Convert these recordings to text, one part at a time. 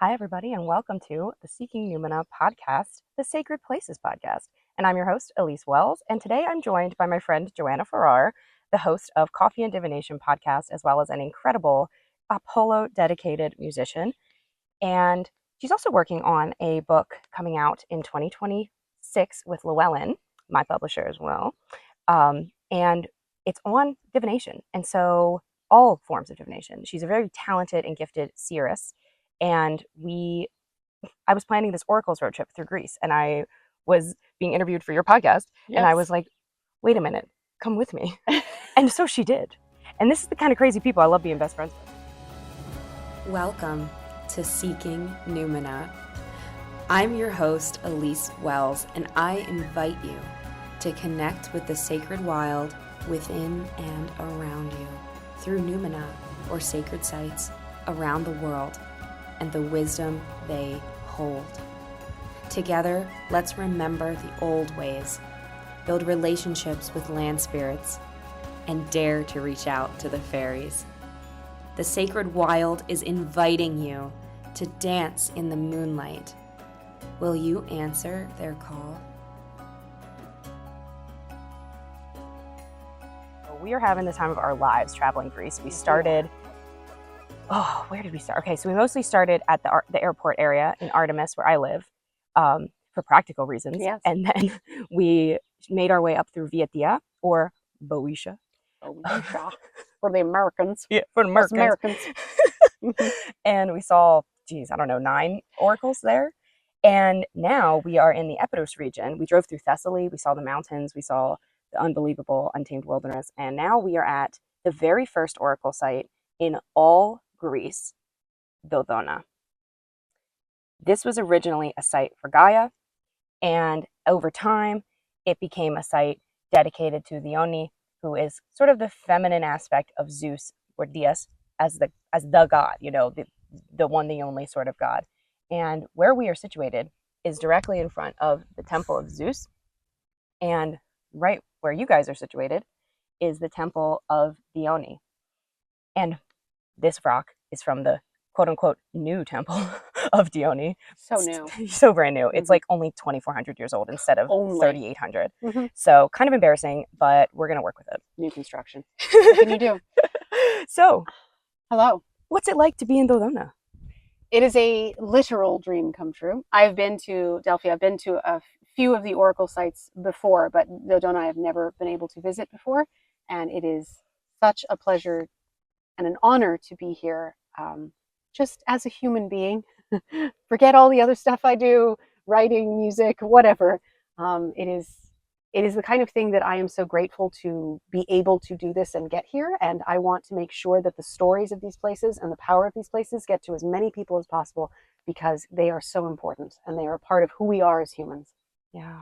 Hi, everybody, and welcome to the Seeking Numina podcast, the Sacred Places podcast. And I'm your host, Elise Wells. And today I'm joined by my friend, Joanna Farrer, the host of Coffee and Divination podcast, as well as an incredible Apollo dedicated musician. And she's also working on a book coming out in 2026 with Llewellyn, my publisher as well. And it's on divination. And so all forms of divination. She's a very talented and gifted seeress. And I was planning this Oracles road trip through Greece, and I was being interviewed for your podcast, and I was like, wait a minute, come with me. And so she did. And this is the kind of crazy people I love being best friends with. Welcome to Seeking Numina. I'm your host, Elise Wells, and I invite you to connect with the sacred wild within and around you through Numina, or sacred sites around the world, and the wisdom they hold. Together, let's remember the old ways, build relationships with land spirits, and dare to reach out to the fairies. The sacred wild is inviting you to dance in the moonlight. Will you answer their call? We are having the time of our lives traveling Greece. We started where did we start? Okay, so we mostly started at the airport area in Artemis, where I live, for practical reasons. Yes. And then we made our way up through Vietia, or Boeotia. For the Americans. Yeah, for the Us Americans. And we saw, 9 oracles there. And now we are in the Epiros region. We drove through Thessaly, we saw the mountains, we saw the unbelievable untamed wilderness, and now we are at the very first oracle site in all Greece, Dodona. This was originally a site for Gaia, and over time, it became a site dedicated to Dione, who is sort of the feminine aspect of Zeus, or Dios, as the god, the one, the only sort of god. And where we are situated is directly in front of the temple of Zeus, and right where you guys are situated is the temple of Dione. And this rock is from the quote-unquote new temple of Dione. So new. So brand new. It's like only 2,400 years old instead of Only. 3,800. So kind of embarrassing, but we're going to work with it. New construction. What can you do? So, hello. What's it like to be in Dodona? It is a literal dream come true. I've been to Delphi. I've been to a few of the oracle sites before, but Dodona I've never been able to visit before. And it is such a pleasure and an honor to be here, just as a human being. Forget all the other stuff I do, writing, music, whatever. It is the kind of thing that I am so grateful to be able to do this and get here. And I want to make sure that the stories of these places and the power of these places get to as many people as possible, because they are so important and they are a part of who we are as humans. Yeah.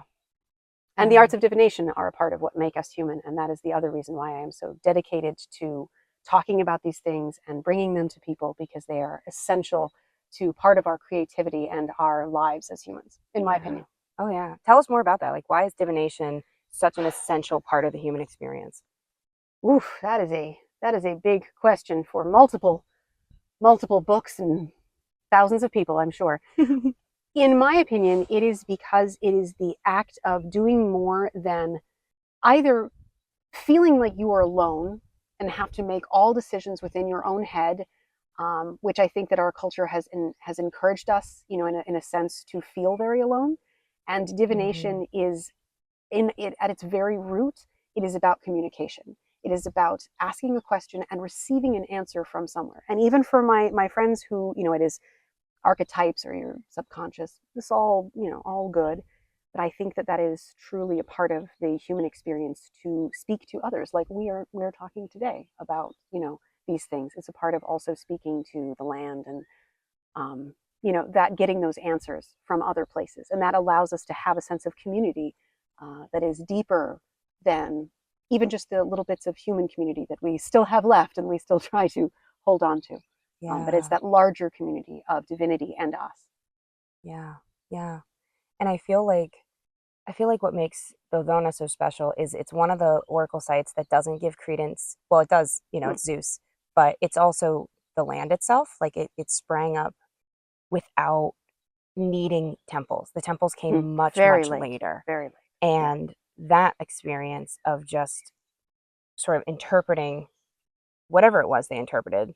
And the arts of divination are a part of what make us human. And that is the other reason why I am so dedicated to talking about these things and bringing them to people, because they are essential to part of our creativity and our lives as humans, in my opinion. Oh, yeah. Tell us more about that. Like, why is divination such an essential part of the human experience? Oof, that is a big question for multiple books and thousands of people, I'm sure. In my opinion, it is because it is the act of doing more than either feeling like you are alone and have to make all decisions within your own head, which I think that our culture has encouraged us, in a sense, to feel very alone. And divination is, at its very root, it is about communication. It is about asking a question and receiving an answer from somewhere. And even for my friends who, it is archetypes or your subconscious, this all good. But I think that is truly a part of the human experience, to speak to others, like we're talking today about, these things. It's a part of also speaking to the land and, that getting those answers from other places. And that allows us to have a sense of community that is deeper than even just the little bits of human community that we still have left and we still try to hold on to. Yeah. But it's that larger community of divinity and us. Yeah. Yeah. And I feel like what makes Dodona so special is it's one of the oracle sites that doesn't give credence. Well, it does, it's Zeus, but it's also the land itself. Like it sprang up without needing temples. The temples came much, Very much late. later. Very late. And that experience of just sort of interpreting whatever it was they interpreted.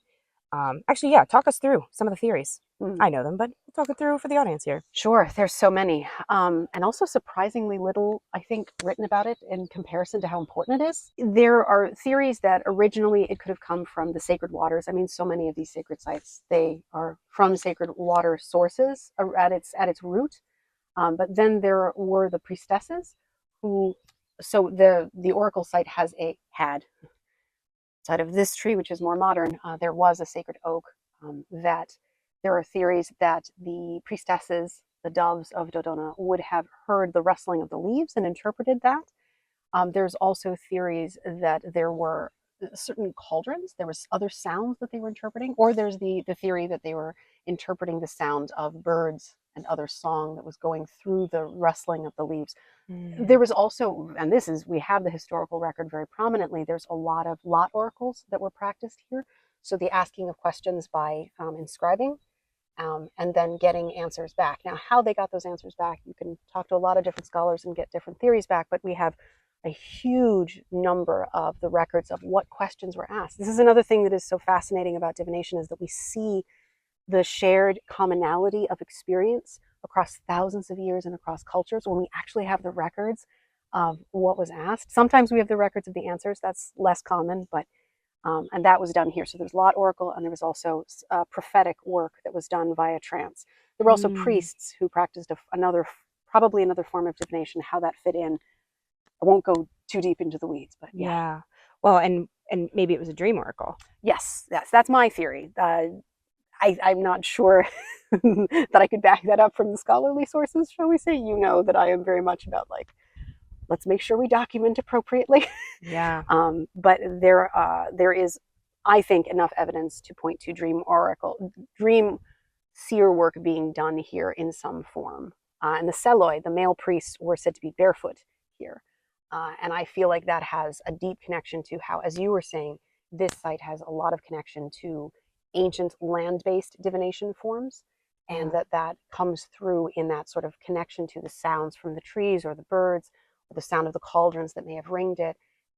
Actually, yeah, talk us through some of the theories. I know them, but talk it through for the audience here. Sure, there's so many. And also surprisingly little, I think, written about it in comparison to how important it is. There are theories that originally it could have come from the sacred waters. I mean, so many of these sacred sites, they are from sacred water sources at its root. But then there were the priestesses who, so the oracle site had outside of this tree, which is more modern, there was a sacred oak that there are theories that the priestesses, the doves of Dodona, would have heard the rustling of the leaves and interpreted that. There's also theories that there were certain cauldrons, there was other sounds that they were interpreting, or there's the theory that they were interpreting the sound of birds and other song that was going through the rustling of the leaves. There was also, and this is, we have the historical record very prominently, there's a lot of lot oracles that were practiced here. So the asking of questions by inscribing and then getting answers back. Now, how they got those answers back, you can talk to a lot of different scholars and get different theories back, but we have a huge number of the records of what questions were asked. This is another thing that is so fascinating about divination, is that we see the shared commonality of experience across thousands of years and across cultures when we actually have the records of what was asked. Sometimes we have the records of the answers. That's less common, but and that was done here. So there's lot oracle, and there was also prophetic work that was done via trance. There were also priests who practiced probably another form of divination. How that fit in, I won't go too deep into the weeds, but yeah. Well, and maybe it was a dream oracle. Yes, that's my theory. I'm not sure that I could back that up from the scholarly sources, shall we say. You know that I am very much about, like, let's make sure we document appropriately. Yeah. But there is, I think, enough evidence to point to dream seer work being done here in some form. And the Seloi, the male priests, were said to be barefoot here. And I feel like that has a deep connection to how, as you were saying, this site has a lot of connection to ancient land-based divination forms, and that comes through in that sort of connection to the sounds from the trees or the birds, or the sound of the cauldrons that may have ringed it,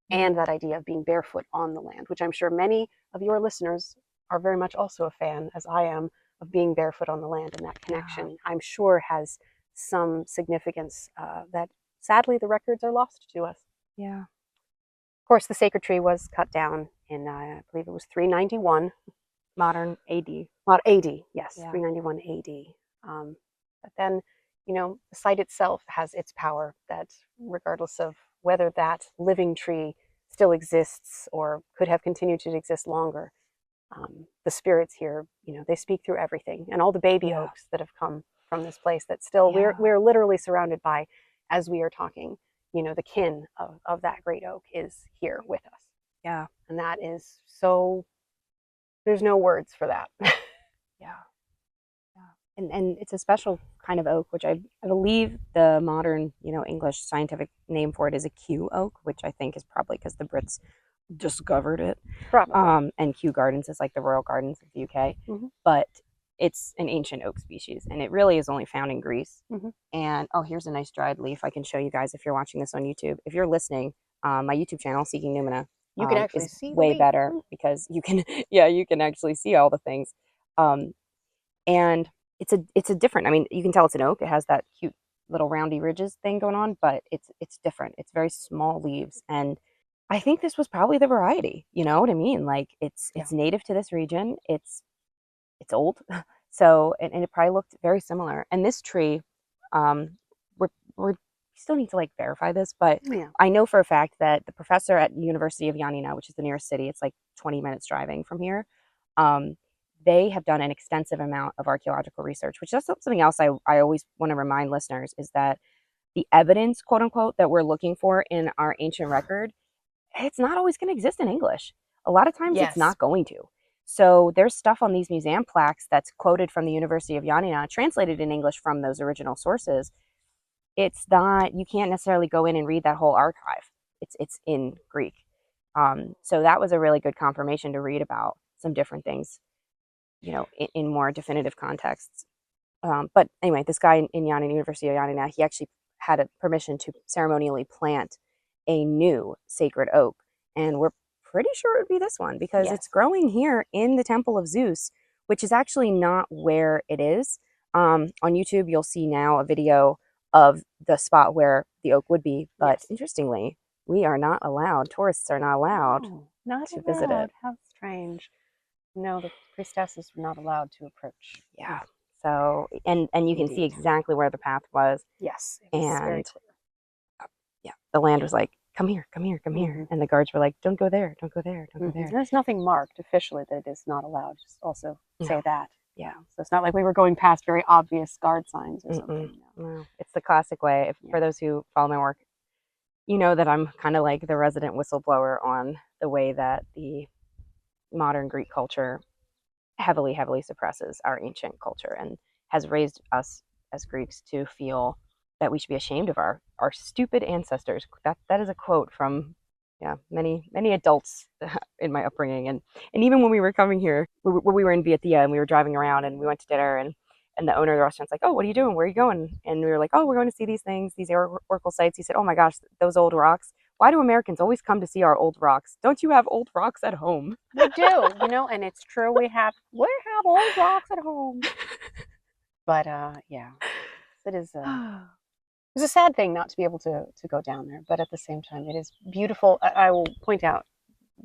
and that idea of being barefoot on the land, which I'm sure many of your listeners are very much also a fan, as I am, of being barefoot on the land. And that connection, I'm sure, has some significance that sadly the records are lost to us. Yeah. Of course, the sacred tree was cut down in, I believe it was 391. Modern AD. AD, yes, 391 AD. But then, the site itself has its power, that regardless of whether that living tree still exists or could have continued to exist longer, the spirits here, they speak through everything. And all the baby oaks that have come from this place that still we're literally surrounded by, as we are talking, the kin of that great oak is here with us. Yeah. And that is so, there's no words for that. Yeah. And it's a special kind of oak, which I believe the modern, English scientific name for it is a Kew oak, which I think is probably because the Brits discovered it. Probably. And Kew Gardens is like the Royal Gardens of the UK. But it's an ancient oak species, and it really is only found in Greece. And here's a nice dried leaf I can show you guys if you're watching this on YouTube. If you're listening, my YouTube channel, Seeking Numina, you can actually see way better because you can actually see all the things. And it's a different, I mean, you can tell it's an oak. It has that cute little roundy ridges thing going on, but it's different. It's very small leaves, and I think this was probably the variety. You know what I mean? Like it's native to this region. It's old, so and it probably looked very similar. And this tree, we still need to like verify this, but I know for a fact that the professor at University of Yanina, which is the nearest city, it's like 20 minutes driving from here. They have done an extensive amount of archaeological research, which is something else I always want to remind listeners, is that the evidence, quote unquote, that we're looking for in our ancient record, it's not always going to exist in English. A lot of times it's not going to. So there's stuff on these museum plaques that's quoted from the University of Yanina, translated in English from those original sources. It's not, you can't necessarily go in and read that whole archive. It's in Greek. So that was a really good confirmation to read about some different things, in more definitive contexts. But anyway, this guy in Yanina, University of Yanina, he actually had a permission to ceremonially plant a new sacred oak. And we're pretty sure it would be this one because it's Yes. growing here in the Temple of Zeus, which is actually not where it is. On YouTube, you'll see now a video of the spot where the oak would be. But Yes. interestingly, we are not allowed, tourists are not allowed Oh, not to visit it. How strange. No, the priestesses were not allowed to approach. Yeah. So, and you can see Indeed. exactly where the path was. Yes, it was very And clear. yeah, the land was like, come here, come here, come here. Mhm. And the guards were like, don't go there, don't go there, don't go there. There's nothing marked officially that it is not allowed. Just also say No. that. Yeah. So it's not like we were going past very obvious guard signs or Mm-mm. something. No. No, it's the classic way. For those who follow my work, you know that I'm kind of like the resident whistleblower on the way that the modern Greek culture heavily, heavily suppresses our ancient culture and has raised us as Greeks to feel that we should be ashamed of our stupid ancestors. That is a quote from many adults in my upbringing, and even when we were coming here, we were in Vietia and we were driving around and we went to dinner and the owner of the restaurant's like, oh, what are you doing? Where are you going? And we were like, oh, we're going to see these things, these oracle sites. He said, oh my gosh, those old rocks. Why do Americans always come to see our old rocks? Don't you have old rocks at home? We do, and it's true. We have old rocks at home. But yeah, it is. It's a sad thing not to be able to go down there, but at the same time, it is beautiful. I will point out.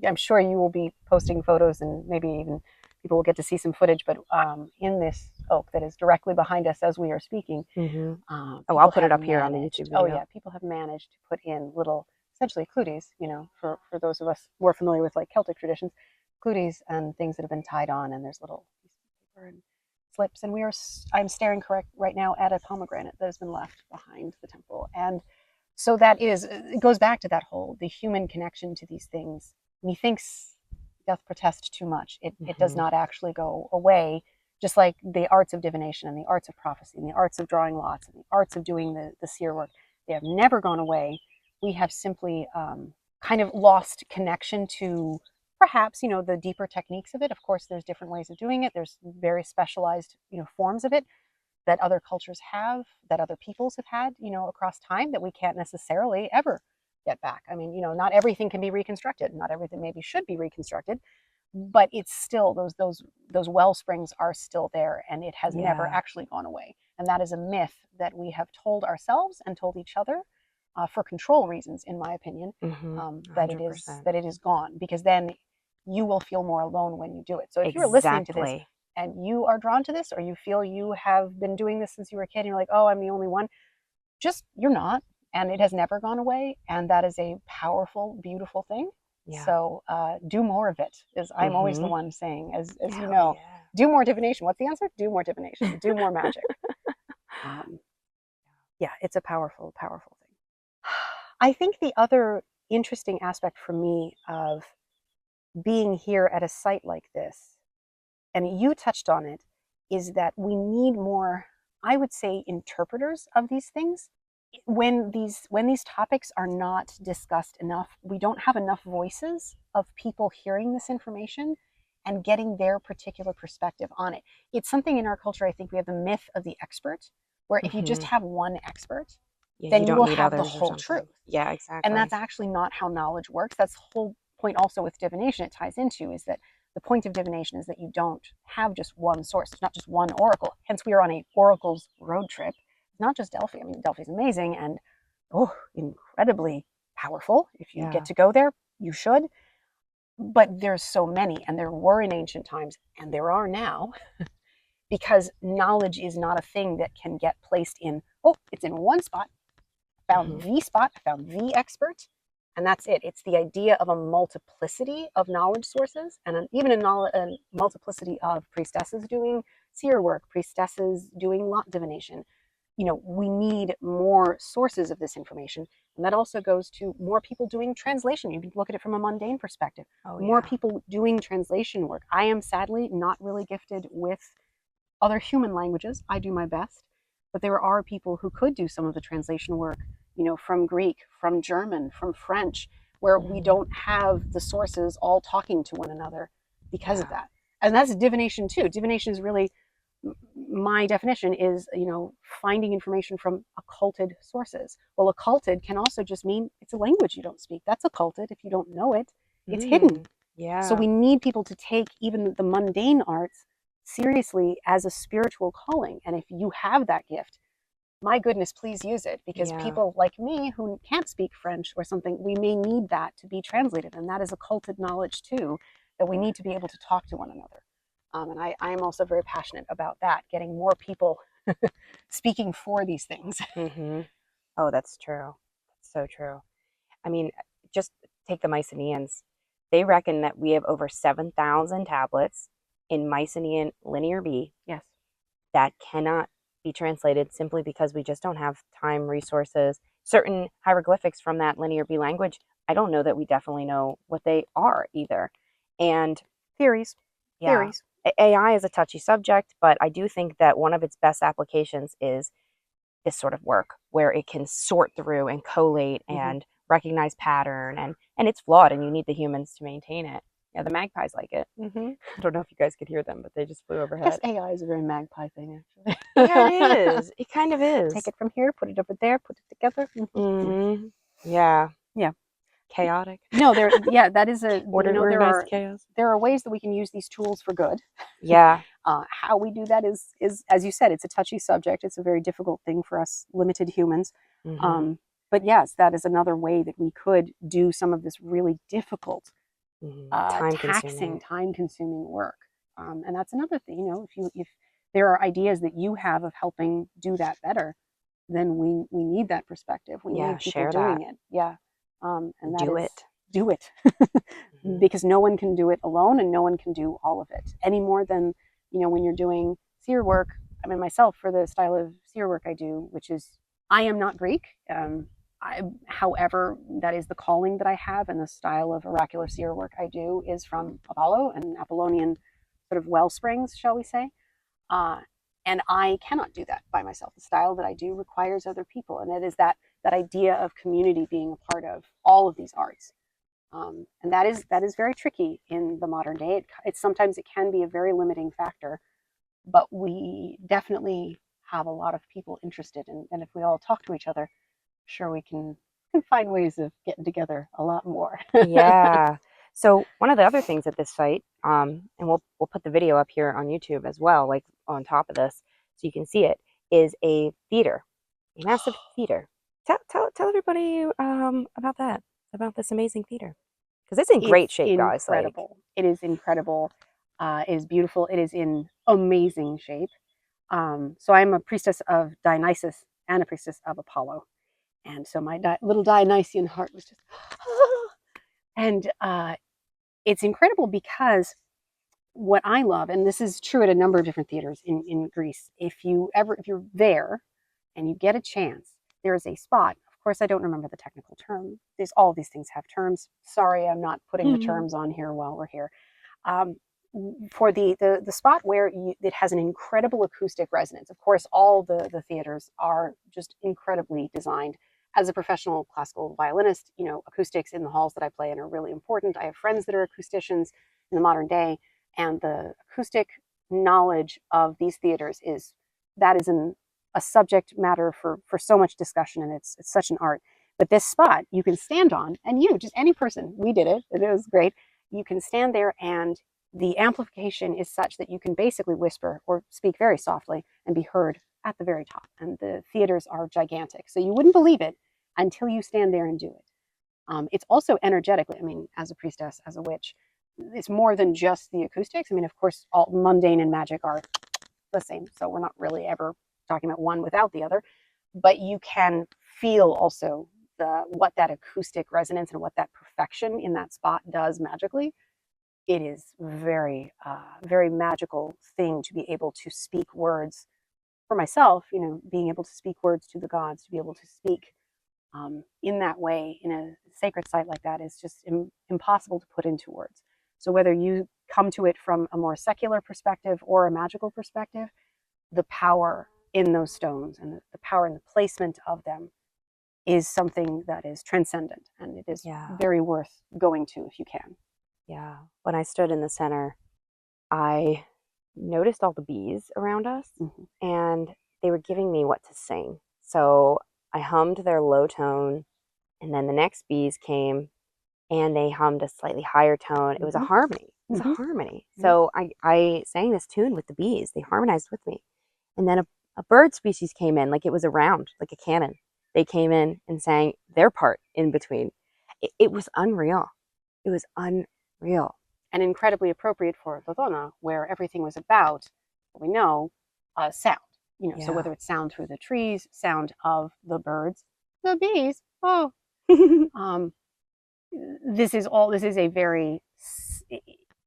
I'm sure you will be posting photos, and maybe even people will get to see some footage. But in this oak that is directly behind us as we are speaking, I'll put it up here on the YouTube video. Oh yeah, people have managed to put in little, essentially cluties. For those of us more familiar with like Celtic traditions, cluties and things that have been tied on, and there's little pieces of paper and slips. And I'm staring right now at a pomegranate that has been left behind the temple, and so it goes back to that whole the human connection to these things. Methinks doth protest too much. It does not actually go away. Just like the arts of divination and the arts of prophecy and the arts of drawing lots and the arts of doing the seer work, they have never gone away. We have simply kind of lost connection to perhaps, the deeper techniques of it. Of course, there's different ways of doing it. There's very specialized, forms of it that other cultures have, that other peoples have had, across time that we can't necessarily ever get back. I mean, not everything can be reconstructed. Not everything maybe should be reconstructed, but it's still those well springs are still there, and it has never actually gone away. And that is a myth that we have told ourselves and told each other for control reasons, in my opinion, that it is gone, because then you will feel more alone when you do it. So if you're listening to this and you are drawn to this, or you feel you have been doing this since you were a kid and you're like, oh, I'm the only one, you're not. And it has never gone away. And that is a powerful, beautiful thing. Yeah. So do more of it. I'm always the one saying, as you know, do more divination. What's the answer? Do more divination. Do more magic. Yeah, it's a powerful, powerful thing. I think the other interesting aspect for me of being here at a site like this, and you touched on it, is that we need more, I would say, interpreters of these things. When these topics are not discussed enough, we don't have enough voices of people hearing this information and getting their particular perspective on it. It's something in our culture, I think we have the myth of the expert, where if you just have one expert, then you will have the whole truth. Yeah, exactly. And that's actually not how knowledge works. That's the whole point also with divination it ties into, is that the point of divination is that you don't have just one source. It's not just one oracle. Hence, we are on a oracles road trip. Not just Delphi. I mean, Delphi is amazing and incredibly powerful. If you get to go there, you should. But there's so many, and there were in ancient times, and there are now, because knowledge is not a thing that can get placed in, it's in one spot. I found the spot, I found the expert, and that's it. It's the idea of a multiplicity of knowledge sources, and even a multiplicity of priestesses doing seer work, priestesses doing lot divination. We need more sources of this information. And that also goes to more people doing translation. You can look at it from a mundane perspective. More people doing translation work. I am sadly not really gifted with other human languages. I do my best. But there are people who could do some of the translation work, from Greek, from German, from French, where we don't have the sources all talking to one another because of that. And that's divination too. Divination is really my definition is, finding information from occulted sources. Well, occulted can also just mean it's a language you don't speak. That's occulted. If you don't know it, it's hidden. Yeah. So we need people to take even the mundane arts seriously as a spiritual calling. And if you have that gift, my goodness, please use it, because people like me who can't speak French or something, we may need that to be translated. And that is occulted knowledge too, that we need to be able to talk to one another. And I am also very passionate about that, getting more people speaking for these things. Mm-hmm. Oh, that's true. That's so true. I mean, just take the Mycenaeans. They reckon that we have over 7,000 tablets in Mycenaean Linear B. Yes. That cannot be translated simply because we just don't have time, resources. Certain hieroglyphics from that Linear B language, I don't know that we definitely know what they are either. And theories. AI is a touchy subject, but I do think that one of its best applications is this sort of work where it can sort through and collate and recognize pattern, and it's flawed and you need the humans to maintain it. Yeah, the magpies like it. I don't know if you guys could hear them, but they just flew overhead. I guess AI is a very magpie thing, actually. Yeah, it is. It kind of is. Take it from here, put it over there, put it together. Yeah. Yeah. Chaotic. No, that is a organized chaos. There are ways that we can use these tools for good. Yeah. How we do that is, as you said, it's a touchy subject. It's a very difficult thing for us limited humans. But yes, that is another way that we could do some of this really difficult, taxing, time-consuming work. And that's another thing. If there are ideas that you have of helping do that better, then we need that perspective. We need people doing it. Yeah. And do it. Because no one can do it alone, and no one can do all of it any more than, when you're doing seer work. I mean, myself, for the style of seer work I do, which is, I am not Greek. However, that is the calling that I have, and the style of oracular seer work I do is from Apollo and Apollonian sort of well springs, shall we say. And I cannot do that by myself. The style that I do requires other people, and it is that idea of community being a part of all of these arts. And that is very tricky in the modern day. Sometimes it can be a very limiting factor, but we definitely have a lot of people interested, and if we all talk to each other, sure, we can find ways of getting together a lot more. Yeah. So one of the other things at this site, and we'll put the video up here on YouTube as well, like on top of this, so you can see it, is a theater, a massive theater. Tell everybody about that, about this amazing theater, because it's in great shape, guys. Incredible. It is incredible. It is beautiful. It is in amazing shape. So I'm a priestess of Dionysus and a priestess of Apollo, and so my little Dionysian heart was just, and it's incredible because what I love, and this is true at a number of different theaters in Greece, if you're there and you get a chance, there is a spot. Of course, I don't remember the technical term. All of these things have terms. Sorry, I'm not putting the terms on here while we're here. For the spot where it has an incredible acoustic resonance. Of course, all the theaters are just incredibly designed. As a professional classical violinist, acoustics in the halls that I play in are really important. I have friends that are acousticians in the modern day, and the acoustic knowledge of these theaters is a subject matter for so much discussion, and it's such an art. But this spot you can stand on, and just any person, we did it, and it was great. You can stand there, and the amplification is such that you can basically whisper or speak very softly and be heard at the very top. And the theaters are gigantic, so you wouldn't believe it until you stand there and do it. It's also energetically, I mean, as a priestess, as a witch, it's more than just the acoustics. I mean, of course, all mundane and magic are the same, so we're not really ever talking about one without the other, but you can feel also what that acoustic resonance and what that perfection in that spot does magically. It is very, very magical thing to be able to speak words for myself, being able to speak words to the gods, to be able to speak in that way in a sacred site like that is just impossible to put into words. So whether you come to it from a more secular perspective or a magical perspective, the power in those stones and the power in the placement of them is something that is transcendent, and it is very worth going to if you can. Yeah. When I stood in the center, I noticed all the bees around us, Mhm. and they were giving me what to sing. So I hummed their low tone, and then the next bees came and they hummed a slightly higher tone. It was a Mhm. harmony. It was a Mhm. harmony. Mhm. So I sang this tune with the bees. They harmonized with me. And then a bird species came in, like it was a round, like a cannon. They came in and sang their part in between. It was unreal. It was unreal. And incredibly appropriate for Dodona, where everything was about, we know, sound. So Yeah. whether it's sound through the trees, sound of the birds, the bees, oh, um, this is a very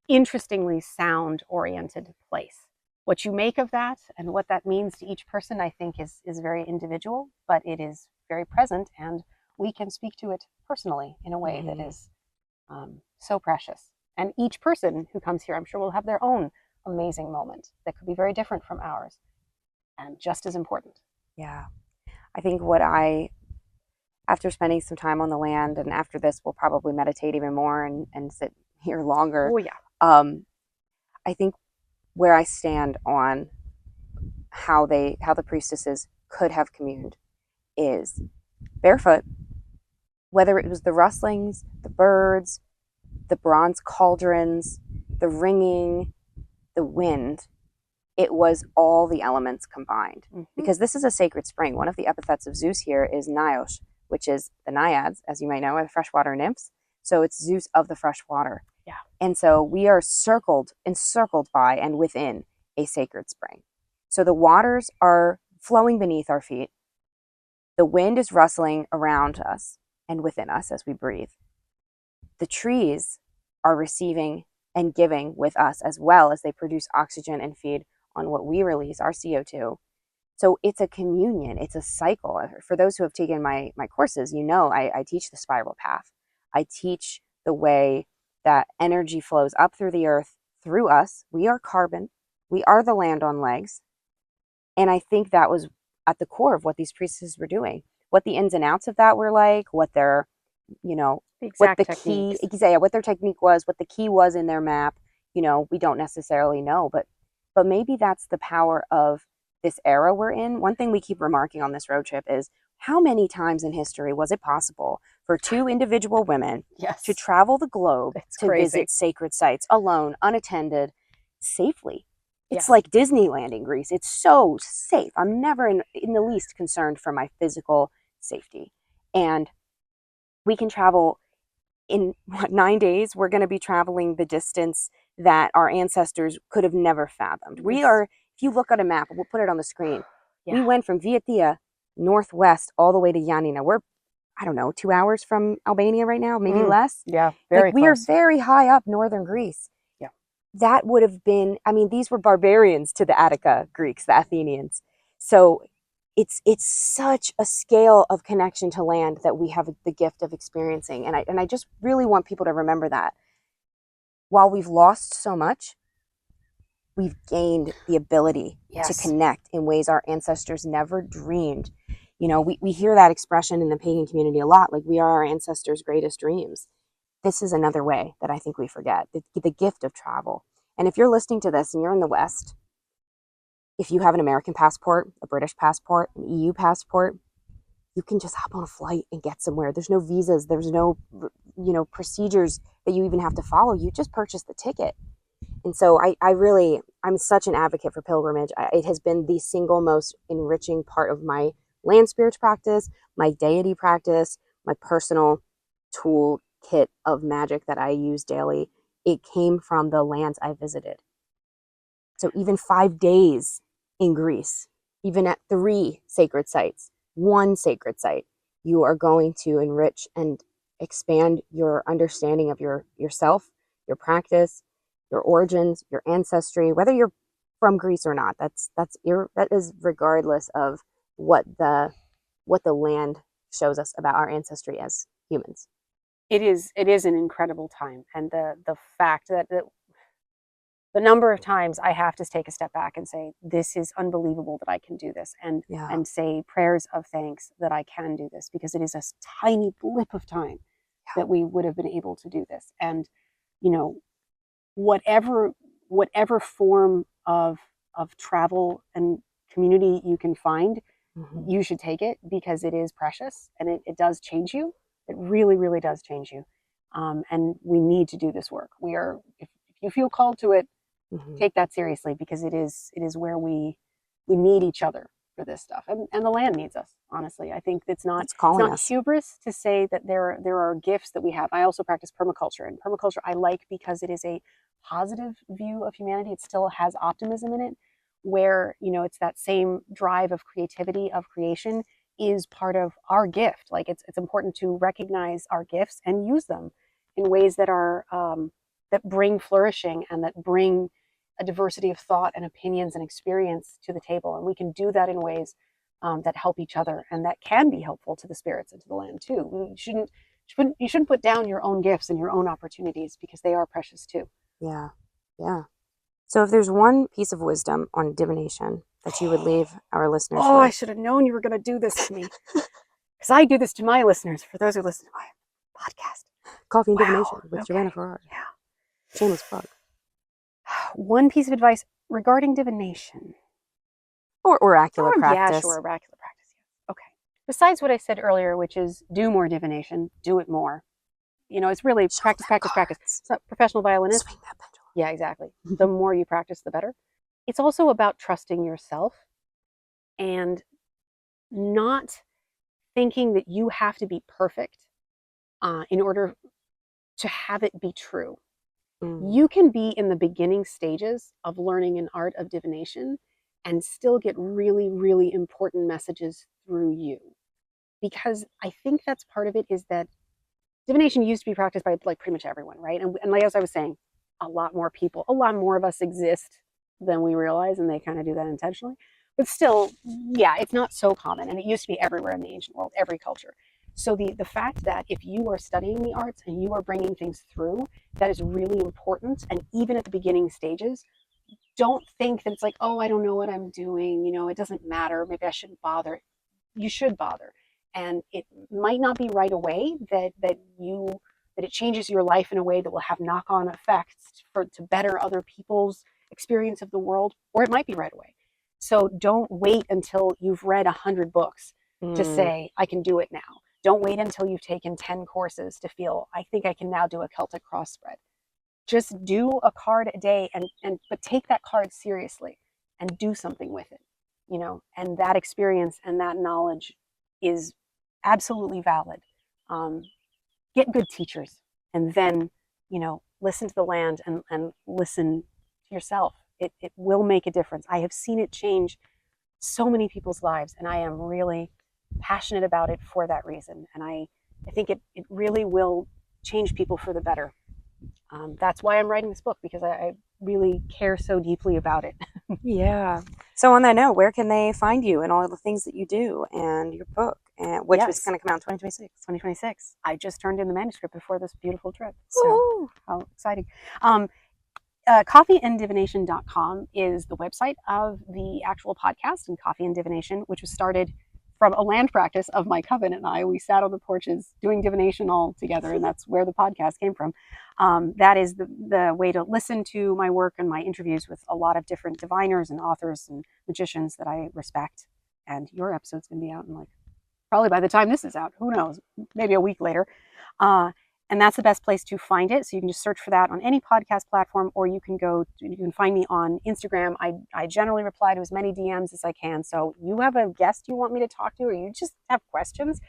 interestingly sound oriented place. What you make of that and what that means to each person, I think, is very individual, but it is very present, and we can speak to it personally in a way that is so precious. And each person who comes here, I'm sure, will have their own amazing moment that could be very different from ours and just as important. Yeah. I think after spending some time on the land, and after this, we'll probably meditate even more and sit here longer. Oh, yeah. Um, I think where I stand on how the priestesses could have communed is barefoot, whether it was the rustlings, the birds, the bronze cauldrons, the ringing, the wind. It was all the elements combined. Mm-hmm. Because this is a sacred spring. One of the epithets of Zeus here is Naios, which is the naiads, as you might know, are the freshwater nymphs. So it's Zeus of the fresh water. Yeah. And so we are encircled by and within a sacred spring. So the waters are flowing beneath our feet. The wind is rustling around us and within us as we breathe. The trees are receiving and giving with us as well as they produce oxygen and feed on what we release, our CO2. So it's a communion, it's a cycle. For those who have taken my courses, I teach the spiral path. I teach the way that energy flows up through the earth, through us. We are carbon, we are the land on legs. And I think that was at the core of what these priestesses were doing. What the ins and outs of that were like, what their, The what exact the key, techniques. what their technique was, what the key was in their map, we don't necessarily know. But maybe that's the power of this era we're in. One thing we keep remarking on this road trip is how many times in history was it possible for two individual women Yes. to travel the globe It's to crazy. visit sacred sites alone, unattended, safely? It's Yes. like Disneyland in Greece. It's so safe. I'm never in the least concerned for my physical safety. And we can travel in 9 days. We're going to be traveling the distance that our ancestors could have never fathomed. We are, if you look at a map, we'll put it on the screen. Yeah. We went from Vietia northwest all the way to Yanina. We're, I don't know, 2 hours from Albania right now, maybe less. Yeah, very we are close. very high up northern Greece. Yeah. That would have been, these were barbarians to the Attica Greeks, the Athenians. So it's such a scale of connection to land that we have the gift of experiencing. And I just really want people to remember that while we've lost so much, we've gained the ability to connect in ways our ancestors never dreamed. We hear that expression in the pagan community a lot, like we are our ancestors' greatest dreams. This is another way that I think we forget the gift of travel. And if you're listening to this and you're in the West, if you have an American passport, a British passport, an EU passport, you can just hop on a flight and get somewhere. There's no visas. There's no, procedures that you even have to follow. You just purchase the ticket. And so I'm such an advocate for pilgrimage. It has been the single most enriching part of my land spirits practice, my deity practice, my personal toolkit of magic that I use daily. It came from the lands I visited. So even 5 days in Greece, even at 3 sacred sites, 1 sacred site, you are going to enrich and expand your understanding of yourself, your practice, your origins, your ancestry, whether you're from Greece or not. That is regardless of what the land shows us about our ancestry as humans. It is an incredible time, and the fact that the number of times I have to take a step back and say, this is unbelievable that I can do this, and say prayers of thanks that I can do this, because it is a tiny blip of time that we would have been able to do this. And whatever form of travel and community you can find, Mhm. you should take it, because it is precious, and it does change you. It really, really does change you. And we need to do this work. If you feel called to it, Mhm. take that seriously, because it is where we need each other for this stuff, and the land needs us. Honestly, I think It's it's calling not us. hubris to say that there are gifts that we have. I also practice permaculture, and permaculture I like because it is a positive view of humanity. It still has optimism in it, where it's that same drive of creativity, of creation, is part of our gift. Like, it's important to recognize our gifts and use them in ways that are that bring flourishing, and that bring a diversity of thought and opinions and experience to the table. And we can do that in ways that help each other, and that can be helpful to the spirits and to the land too. You shouldn't put down your own gifts and your own opportunities, because they are precious too. Yeah. Yeah. So if there's one piece of wisdom on divination that you would leave our listeners Oh, I with. should have known you were going to do this to me, because I do this to my listeners. For those who listen to my podcast, Coffee and wow. Divination with Okay. Joanna Farrer. Yeah. Shameless plug. One piece of advice regarding divination. Or oracular practice. Yeah, sure, oracular practice. Yeah. Okay. Besides what I said earlier, which is do more divination, do it more. It's really Show practice, them practice, practice. cards. It's not professional violinist. Swing that pendulum. Yeah, exactly. The more you practice, the better. It's also about trusting yourself, and not thinking that you have to be perfect in order to have it be true. You can be in the beginning stages of learning an art of divination and still get really, really important messages through you. Because I think that's part of it, is that divination used to be practiced by like pretty much everyone, right? And like as I was saying, a lot more of us exist than we realize, and they kind of do that intentionally. But still, yeah, it's not so common, and it used to be everywhere in the ancient world, every culture. So the fact that if you are studying the arts and you are bringing things through, that is really important. And even at the beginning stages, don't think that it's like, oh, I don't know what I'm doing. It doesn't matter. Maybe I shouldn't bother. You should bother. And it might not be right away that it changes your life in a way that will have knock-on effects to better other people's experience of the world, or it might be right away. So don't wait until you've read 100 books to say, I can do it now. Don't wait until you've taken 10 courses to feel, I think I can now do a Celtic cross spread. Just do a card a day, but take that card seriously and do something with it. And that experience and that knowledge is absolutely valid. Get good teachers, and then listen to the land, and listen to yourself. It will make a difference. I have seen it change so many people's lives, and I am really passionate about it for that reason. And I think it really will change people for the better. That's why I'm writing this book, because I really care so deeply about it. Yeah. So on that note, where can they find you and all the things that you do and your book, and which was going to come out in 2026? 2026. I just turned in the manuscript before this beautiful trip. So Ooh. how exciting. Coffeeanddivination.com is the website of the actual podcast, and Coffee and Divination, which was started from a land practice of my coven and I. We sat on the porches doing divination all together, and that's where the podcast came from. That is the way to listen to my work and my interviews with a lot of different diviners and authors and magicians that I respect. And your episode's going to be out in probably by the time this is out, who knows, maybe a week later. And that's the best place to find it. So you can just search for that on any podcast platform, or you can find me on Instagram. I generally reply to as many DMs as I can. So you have a guest you want me to talk to, or you just have questions.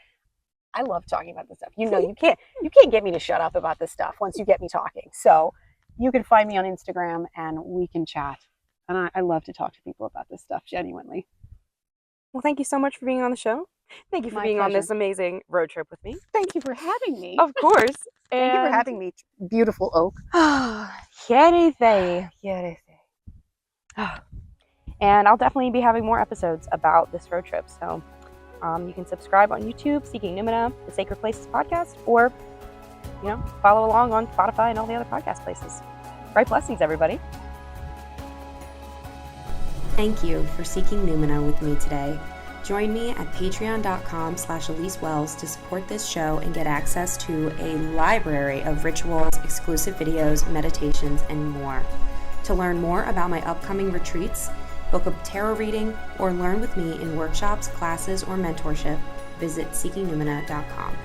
I love talking about this stuff. You can't get me to shut up about this stuff once you get me talking. So you can find me on Instagram and we can chat. And I love to talk to people about this stuff, genuinely. Well, thank you so much for being on the show. Thank you for being on this amazing road trip with me. Thank you for having me. Of course. Thank you for having me, beautiful oak. And I'll definitely be having more episodes about this road trip. So you can subscribe on YouTube, Seeking Numina, the Sacred Places podcast, or follow along on Spotify and all the other podcast places. Bright blessings, everybody. Thank you for seeking Numina with me today. Join me at patreon.com/Elise Wells to support this show and get access to a library of rituals, exclusive videos, meditations, and more. To learn more about my upcoming retreats, book a tarot reading, or learn with me in workshops, classes, or mentorship, visit seekingnumina.com.